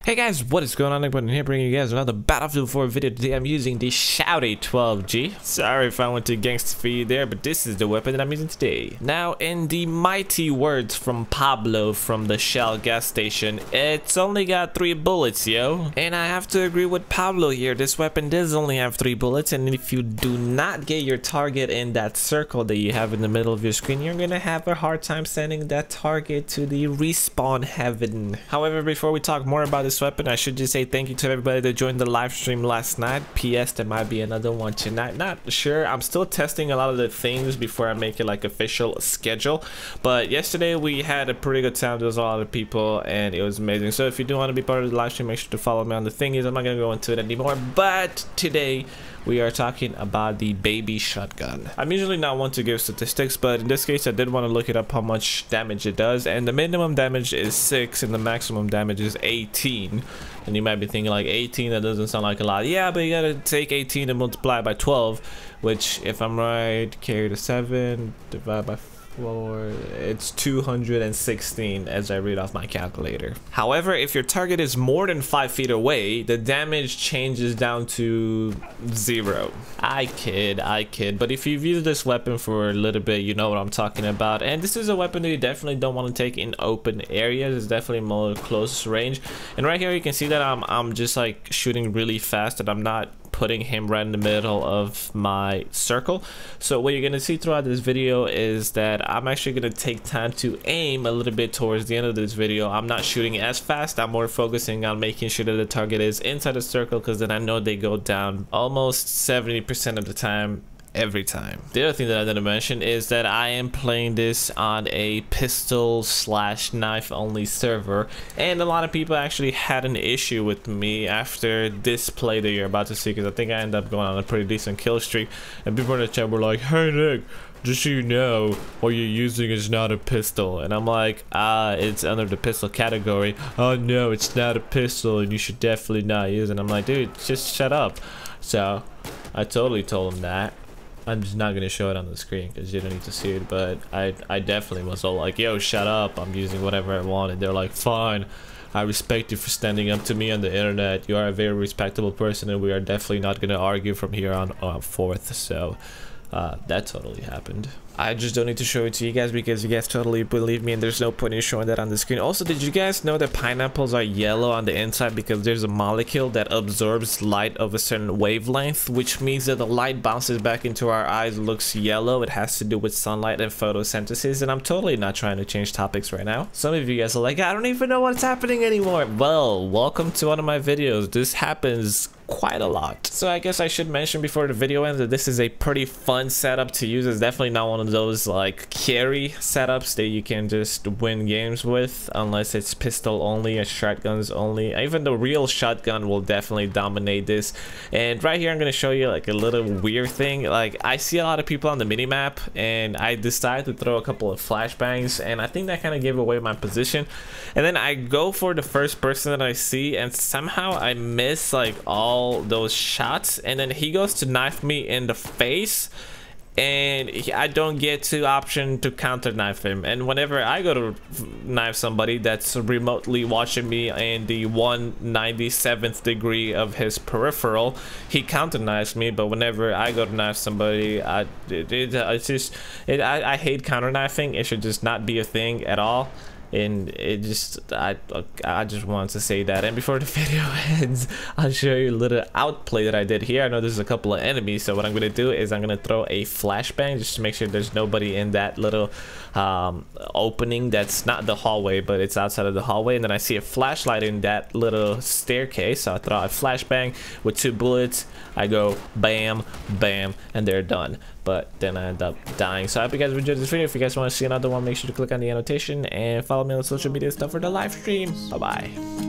Hey guys, what is going on? I'm here bringing you guys another Battlefield 4 video. Today I'm using the Shawty 12G. Sorry if I went to gangster feed there, but this is the weapon that I'm using today. Now, in the mighty words from Pablo from the Shell gas station, it's only got 3 bullets, yo. And I have to agree with Pablo here. This weapon does only have 3 bullets, and if you do not get your target in that circle that you have in the middle of your screen, you're gonna have a hard time sending that target to the respawn heaven. However, before we talk more about this weapon, I should just say thank you to everybody that joined the live stream last night. PS, there might be another one tonight, not sure. I'm still testing a lot of the things before I make it like official schedule, but yesterday we had a pretty good time. There was a lot of people and it was amazing. So if you do want to be part of the live stream, make sure to follow me on the thingies. I'm not gonna go into it anymore, but today we are talking about the baby shotgun. I'm usually not one to give statistics, but in this case I did want to look it up how much damage it does, and the minimum damage is 6 and the maximum damage is 18. And you might be thinking like 18, that doesn't sound like a lot. Yeah, but you gotta take 18 and multiply by 12, which if I'm right, carry to 7 divide by 4, it's 216 as I read off my calculator. However, if your target is more than 5 feet away, the damage changes down to 0. I kid, but if you've used this weapon for a little bit, you know what I'm talking about. And this is a weapon that you definitely don't want to take in open areas. It's definitely more close range. And right here you can see that I'm just like shooting really fast, and I'm not putting him right in the middle of my circle. So what you're gonna see throughout this video is that I'm actually gonna take time to aim a little bit towards the end of this video. I'm not shooting as fast. I'm more focusing on making sure that the target is inside the circle, because then I know they go down almost 70% of the time, every time. The other thing that I didn't mention is that I am playing this on a pistol / knife only server, and a lot of people actually had an issue with me after this play that you're about to see, because I think I ended up going on a pretty decent kill streak, and people in the chat were like, "Hey Nick, just so you know, what you're using is not a pistol." And I'm like, it's under the pistol category. "Oh no, it's not a pistol and you should definitely not use it." And I'm like, dude, just shut up. So I totally told him that. I'm just not gonna show it on the screen because you don't need to see it, but I definitely was all like, "Yo, shut up, I'm using whatever I want." And they're like, "Fine, I respect you for standing up to me on the internet. You are a very respectable person, and we are definitely not gonna argue from here on forth." So that totally happened. I just don't need to show it to you guys because you guys totally believe me, and there's no point in showing that on the screen. Also, did you guys know that pineapples are yellow on the inside because there's a molecule that absorbs light of a certain wavelength, which means that the light bounces back into our eyes, looks yellow. It has to do with sunlight and photosynthesis, and I'm totally not trying to change topics right now. Some of you guys are like, "I don't even know what's happening anymore." Well, welcome to one of my videos. This happens quite a lot. So I guess I should mention before the video ends that this is a pretty fun setup to use. It's definitely not one of those like carry setups that you can just win games with, unless it's pistol only or shotguns only. Even the real shotgun will definitely dominate this. And right here I'm going to show you like a little weird thing. Like, I see a lot of people on the minimap, and I decided to throw a couple of flashbangs, and I think that kind of gave away my position. And then I go for the first person that I see, and somehow I miss like all those shots, and then he goes to knife me in the face, and I don't get to option to counter knife him. And whenever I go to knife somebody that's remotely watching me in the 197th degree of his peripheral, he counter knives me. But whenever I go to knife somebody, I hate counter knifing. It should just not be a thing at all. And it just, I just wanted to say that. And before the video ends, I'll show you a little outplay that I did here. I know there's a couple of enemies, so what I'm gonna do is I'm gonna throw a flashbang just to make sure there's nobody in that little opening that's not the hallway, but it's outside of the hallway. And then I see a flashlight in that little staircase, so I throw a flashbang with 2 bullets. I go bam, bam, and they're done. But then I end up dying. So I hope you guys enjoyed this video. If you guys want to see another one, make sure to click on the annotation and follow me on social media stuff for the live stream. Bye bye.